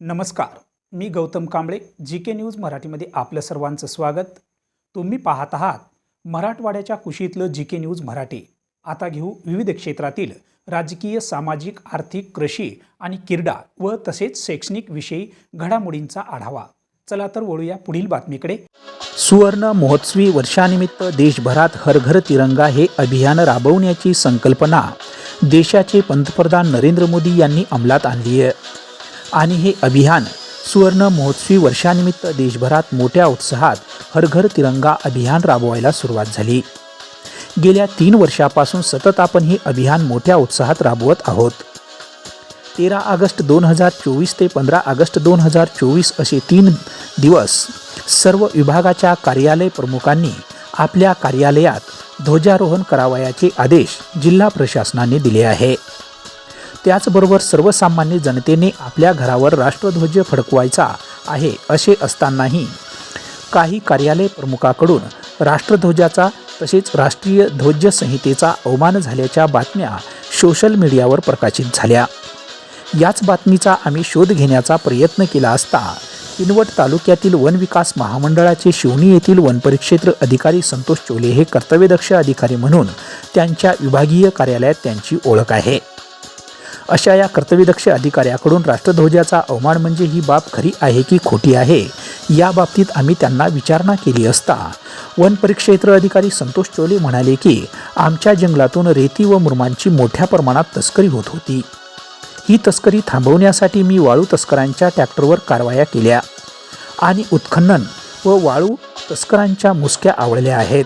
नमस्कार, मी Gautam Kamble. GK. News मराठीमध्ये आपलं सर्वांचं स्वागत. तुम्ही पाहत आहात मराठवाड्याच्या कुशीतलं जी.के. न्यूज मराठी. आता घेऊ विविध क्षेत्रातील राजकीय, सामाजिक, आर्थिक, कृषी आणि क्रीडा व तसेच शैक्षणिक विषयी घडामोडींचा आढावा. चला तर वळूया पुढील बातमीकडे. सुवर्ण महोत्सवी वर्षानिमित्त देशभरात हर घर तिरंगा हे अभियान राबवण्याची संकल्पना देशाचे पंतप्रधान नरेंद्र मोदी यांनी अंमलात आणली आहे आणि हे अभियान सुवर्ण महोत्सवी वर्षानिमित्त देशभरात मोठ्या उत्साहात हर घर तिरंगा अभियान राबवायला सुरुवात झाली. गेल्या 3 वर्षापासून सतत आपण हे अभियान मोठ्या उत्साहात राबवत आहोत. 13 ऑगस्ट 2024 ते 15 ऑगस्ट 2024 असे 3 दिवस सर्व विभागाच्या कार्यालय प्रमुखांनी आपल्या कार्यालयात ध्वजारोहण करावयाचे आदेश जिल्हा प्रशासनाने दिले आहे. त्याचबरोबर सर्वसामान्य जनतेने आपल्या घरावर राष्ट्रध्वज फडकवायचा आहे असे असतानाही काही कार्यालय प्रमुखाकडून राष्ट्रध्वजाचा तसेच राष्ट्रीय ध्वज संहितेचा अवमान झाल्याच्या बातम्या सोशल मीडियावर प्रकाशित झाल्या. याच बातमीचा आम्ही शोध घेण्याचा प्रयत्न केला असता किनवट तालुक्यातील वन विकास महामंडळाचे शिवणी येथील वनपरिक्षेत्र अधिकारी संतोष चोले हे कर्तव्यदक्ष अधिकारी म्हणून त्यांच्या विभागीय कार्यालयात त्यांची ओळख आहे. अशा या कर्तव्यदक्ष अधिकाऱ्याकडून राष्ट्रध्वजाचा अवमान म्हणजे ही बाब खरी आहे की खोटी आहे या बाबतीत आम्ही त्यांना विचारणा केली असता वन परिक्षेत्र अधिकारी संतोष चोले म्हणाले की आमच्या जंगलातून रेती व मुरमांची मोठ्या प्रमाणात तस्करी होत होती. ही तस्करी थांबवण्यासाठी मी वाळू तस्करांच्या ट्रॅक्टरवर कारवाया केल्या आणि उत्खनन व वाळू तस्करांच्या मुसक्या आवळल्या आहेत.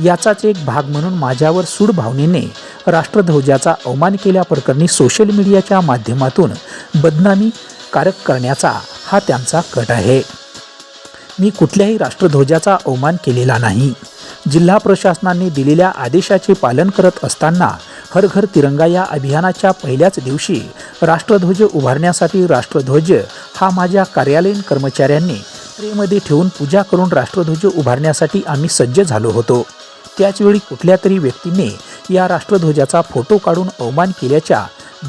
याचाच एक भाग म्हणून माझ्यावर सूड भावनेने राष्ट्रध्वजाचा अवमान केल्याप्रकरणी सोशल मीडियाच्या माध्यमातून बदनामी कारक करण्याचा हा त्यांचा कट आहे. मी कुठल्याही राष्ट्रध्वजाचा अवमान केलेला नाही. जिल्हा प्रशासनाने दिलेल्या आदेशाचे पालन करत असताना हर घर तिरंगा या अभियानाच्या पहिल्याच दिवशी राष्ट्रध्वज उभारण्यासाठी राष्ट्रध्वज हा माझ्या कार्यालयीन कर्मचाऱ्यांनी ट्रेमध्ये ठेवून पूजा करून राष्ट्रध्वज उभारण्यासाठी आम्ही सज्ज झालो होतो. त्याचवेळी कुठल्या तरी व्यक्तीने या राष्ट्रध्वजाचा फोटो काढून अवमान केल्याच्या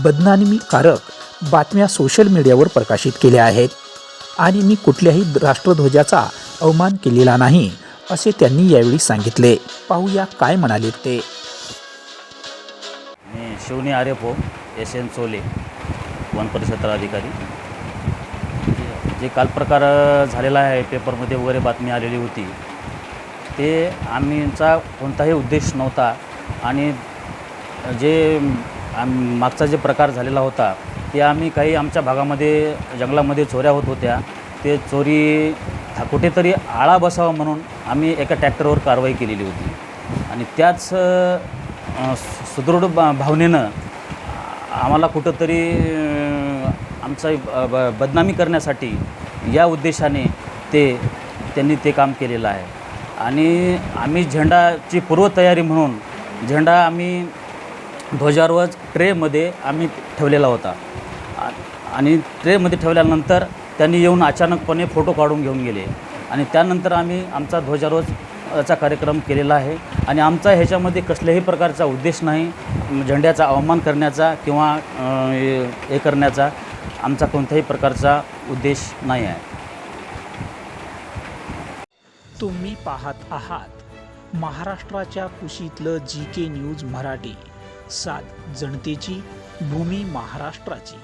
बदनामीकारक बातम्या सोशल मीडियावर प्रकाशित केल्या आहेत आणि मी कुठल्याही राष्ट्रध्वजाचा अवमान केलेला नाही असे त्यांनी यावेळी सांगितले. पाहूया काय म्हणाले ते. मी शिवणी आर्यपो SN चोले वन परिक्षेत्र अधिकारी. जे काल प्रकार झालेला आहे पेपरमध्ये वगैरे बातमी आलेली होती ते आमचा कोणताही उद्देश नव्हता आणि जे मागचा जे प्रकार झालेला होता ते आम्ही काही आमच्या भागामध्ये जंगलामध्ये चोऱ्या होत होत्या ते चोरी कुठेतरी आळा बसावा म्हणून आम्ही एका ट्रॅक्टरवर कारवाई केलेली होती आणि त्याच सुदृढ भावनेनं आम्हाला कुठंतरी आमचा बदनामी करण्यासाठी या उद्देशाने त्यांनी ते काम केलेलं आहे. आणि आम्ही झेंडाची पूर्वतयारी म्हणून झेंडा आम्ही ध्वजारोहण ट्रेमध्ये आम्ही ठेवलेला होता आणि ट्रेमध्ये ठेवल्यानंतर त्यांनी येऊन अचानकपणे फोटो काढून घेऊन गेले आणि त्यानंतर आम्ही आमचा ध्वजारोहणाचा कार्यक्रम केलेला आहे आणि आमचा ह्याच्यामध्ये कसल्याही प्रकारचा उद्देश नाही झेंड्याचा अवमान करण्याचा किंवा हे करण्याचा आमचा कोणत्याही प्रकारचा उद्देश नाही आहे. तुम्ही पाहत आहात महाराष्ट्राच्या कुशीतलं जी.के. न्यूज मराठी. सात जनतेची, भूमी महाराष्ट्राची.